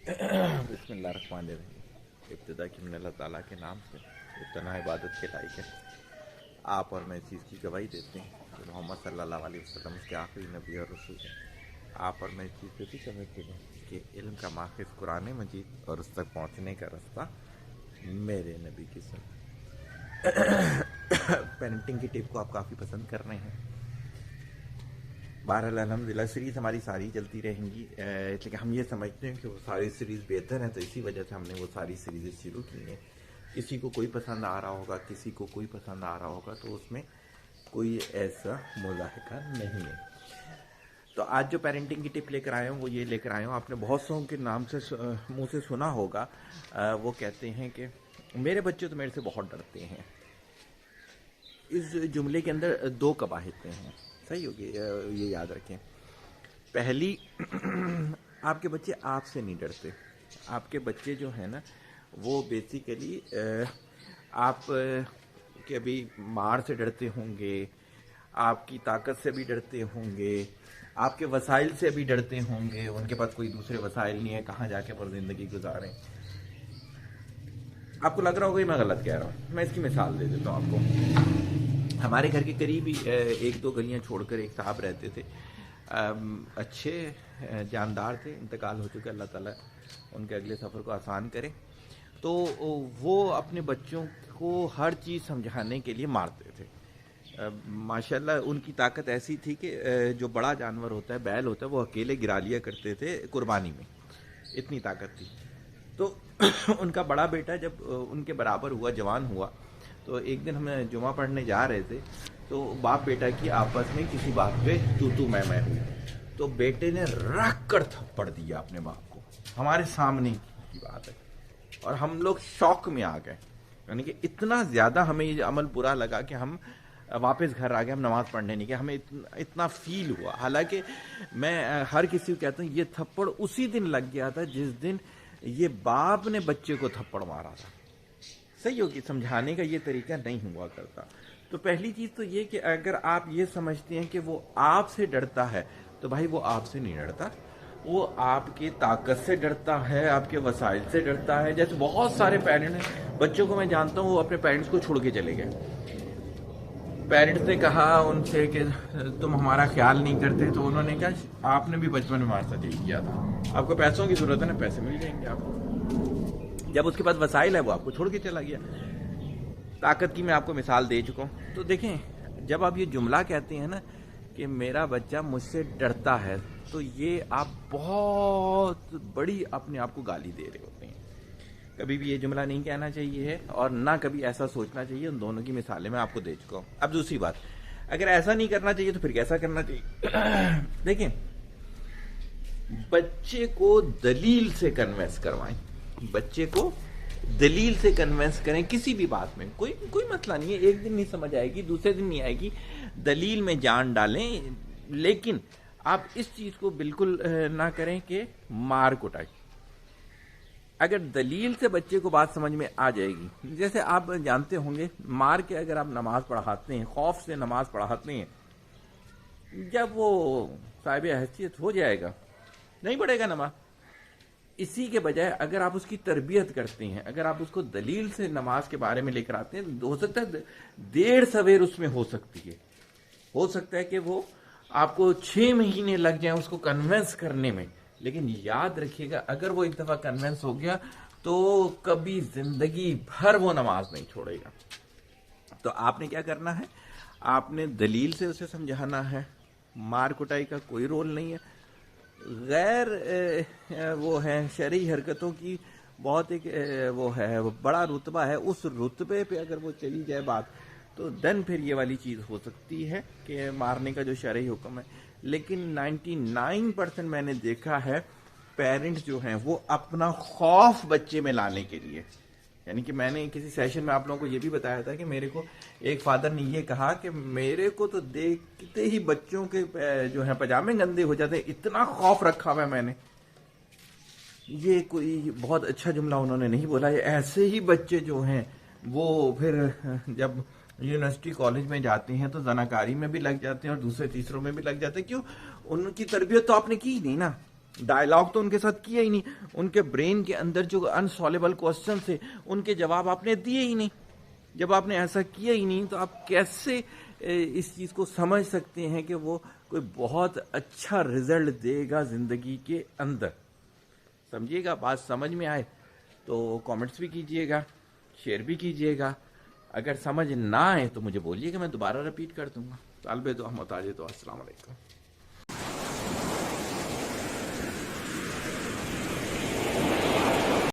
बिस्मिल्लाहिर्रहमानिर्रहीम। इब्तिदा की मैंने अल्लाह ताला के नाम से इतना इबादत के लायक है। आप और मैं इस चीज़ की गवाही देते हैं कि मोहम्मद सल्लल्लाहु अलैहि वसल्लम उसके आखिरी नबी और रसूल हैं। आप और मैं इस चीज़ पे भी समझते हैं कि इल्म का माखिज़ कुरान मजीद और उस तक पहुँचने का रास्ता मेरे नबी की सुन्नत। पेरेंटिंग की टिप को आप काफ़ी पसंद कर रहे हैं। बहरहाल अल्हम्दुलिल्लाह सीरीज़ हमारी सारी चलती रहेंगी, लेकिन हम ये समझते हैं कि वो सारी सीरीज़ बेहतर हैं, तो इसी वजह से हमने वो सारी सीरीज़ शुरू की हैं। किसी को कोई पसंद आ रहा होगा, किसी को कोई पसंद आ रहा होगा, तो उसमें कोई ऐसा मुलाहिका नहीं है। तो आज जो पेरेंटिंग की टिप लेकर आया हूँ वो ये लेकर आया हूँ, आपने बहुत सौ के नाम से मुँह से सुना होगा। वो कहते हैं कि मेरे बच्चे तो मेरे से बहुत डरते हैं। इस जुमले के अंदर दो कबाहितें हैं, सही होगी, ये याद रखें। पहली, आपके बच्चे आपसे नहीं डरते। आपके बच्चे जो है ना वो बेसिकली आप के अभी मार से डरते होंगे, आपकी ताकत से भी डरते होंगे, आपके वसाइल से भी डरते होंगे। उनके पास कोई दूसरे वसाइल नहीं है, कहाँ जाके पर जिंदगी गुजारें। आपको लग रहा होगा मैं गलत कह रहा हूँ। मैं इसकी मिसाल दे देता हूँ आपको। हमारे घर के करीब ही एक दो गलियां छोड़कर एक साहब रहते थे। अच्छे जानदार थे, इंतकाल हो चुके, अल्लाह ताला उनके अगले सफ़र को आसान करे। तो वो अपने बच्चों को हर चीज़ समझाने के लिए मारते थे। माशाल्लाह उनकी ताकत ऐसी थी कि जो बड़ा जानवर होता है, बैल होता है, वो अकेले गिरा लिया करते थे कुर्बानी में, इतनी ताकत थी। तो उनका बड़ा बेटा जब उनके बराबर हुआ, जवान हुआ, तो एक दिन हम जुमा पढ़ने जा रहे थे, तो बाप बेटा की आपस में किसी बात पे तू मैं हुई। तो बेटे ने रख कर थप्पड़ दिया अपने बाप को, हमारे सामने की बात है, और हम लोग शौक में आ गए। यानी कि इतना ज़्यादा हमें ये अमल बुरा लगा कि हम वापस घर आ गए, हम नमाज़ पढ़ने नहीं गए। हमें इतना फील हुआ। हालांकि मैं हर किसी को कहता हूँ ये थप्पड़ उसी दिन लग गया था जिस दिन ये बाप ने बच्चे को थप्पड़ मारा था। सही होगी, समझाने का ये तरीका नहीं हुआ करता। तो पहली चीज़ तो ये कि अगर आप ये समझते हैं कि वो आपसे डरता है, तो भाई वो आपसे नहीं डरता, वो आपकी ताकत से डरता है, आपके वसाइल से डरता है। जैसे बहुत सारे पेरेंट्स, बच्चों को मैं जानता हूँ, वो अपने पेरेंट्स को छोड़ के चले गए। पेरेंट्स ने कहा उनसे कि तुम हमारा ख्याल नहीं करते, तो उन्होंने कहा आपने भी बचपन में हमारे साथ यही किया था, आपको पैसों की जरूरत है ना, पैसे मिल जाएंगे आपको। जब उसके पास वसाइल है वो आपको छोड़ के चला गया। ताकत की मैं आपको मिसाल दे चुका हूँ। तो देखें, जब आप ये जुमला कहते हैं ना कि मेरा बच्चा मुझसे डरता है, तो ये आप बहुत बड़ी अपने आप को गाली दे रहे होते हैं। कभी भी ये जुमला नहीं कहना चाहिए है, और ना कभी ऐसा सोचना चाहिए। उन दोनों की मिसालें मैं आपको दे चुका हूँ। अब दूसरी बात, अगर ऐसा नहीं करना चाहिए तो फिर कैसा करना चाहिए? देखें, बच्चे को दलील से कन्विंस करवाएं, बच्चे को दलील से कन्विंस करें किसी भी बात में। कोई मसला नहीं है, एक दिन नहीं समझ आएगी, दूसरे दिन नहीं आएगी, दलील में जान डालें। लेकिन आप इस चीज को बिल्कुल ना करें कि मार कुटाई। अगर दलील से बच्चे को बात समझ में आ जाएगी, जैसे आप जानते होंगे, मार के अगर आप नमाज पढ़ाते हैं, खौफ से नमाज पढ़ाते हैं, जब वो साहिब हैसियत हो जाएगा नहीं पढ़ेगा नमाज। इसी के बजाय अगर आप उसकी तरबियत करते हैं, अगर आप उसको दलील से नमाज के बारे में लेकर आते हैं, हो सकता है देर सवेर उसमें हो सकती है। हो सकता है कि वो आपको 6 महीने लग जाए उसको कन्विंस करने में, लेकिन याद रखिएगा अगर वो एक दफा कन्विंस हो गया तो कभी जिंदगी भर वो नमाज नहीं छोड़ेगा। तो आपने क्या करना है? आपने दलील से उसे समझाना है। मार कुटाई का कोई रोल नहीं है। गैर वो है शरई हरकतों की बहुत एक वो है, वो बड़ा रुतबा है। उस रुतबे पे अगर वो चली जाए बात, तो देन फिर ये वाली चीज हो सकती है कि मारने का जो शरई हुक्म है। लेकिन 99% मैंने देखा है पेरेंट्स जो हैं वो अपना खौफ बच्चे में लाने के लिए, यानी कि मैंने किसी सेशन में आप लोगों को ये भी बताया था कि मेरे को एक फादर ने ये कहा कि मेरे को तो देखते ही बच्चों के जो है पजामे गंदे हो जाते हैं, इतना खौफ रखा हुआ है मैंने। ये कोई बहुत अच्छा जुमला उन्होंने नहीं बोला। ये ऐसे ही बच्चे जो हैं वो फिर जब यूनिवर्सिटी कॉलेज में जाते हैं तो जनाकारी में भी लग जाते हैं और दूसरे तीसरों में भी लग जाते हैं। क्यों? उनकी तरबियत तो आपने की नहीं ना। ڈائلاگ تو ان کے ساتھ کیا ہی نہیں. ان کے برین کے اندر جو انسالویبل کوسچن تھے ان کے جواب آپ نے دیے ہی نہیں. جب آپ نے ایسا کیا ہی نہیں تو آپ کیسے اس چیز کو سمجھ سکتے ہیں کہ وہ کوئی بہت اچھا رزلٹ دے گا زندگی کے اندر؟ سمجھیے گا، بات سمجھ میں آئے تو کامنٹس بھی کیجئے گا، شیئر بھی کیجئے گا. اگر سمجھ نہ آئے تو مجھے بولیے کہ میں دوبارہ رپیٹ کر دوں گا. طالب دعا محتاج دعا. السلام علیکم.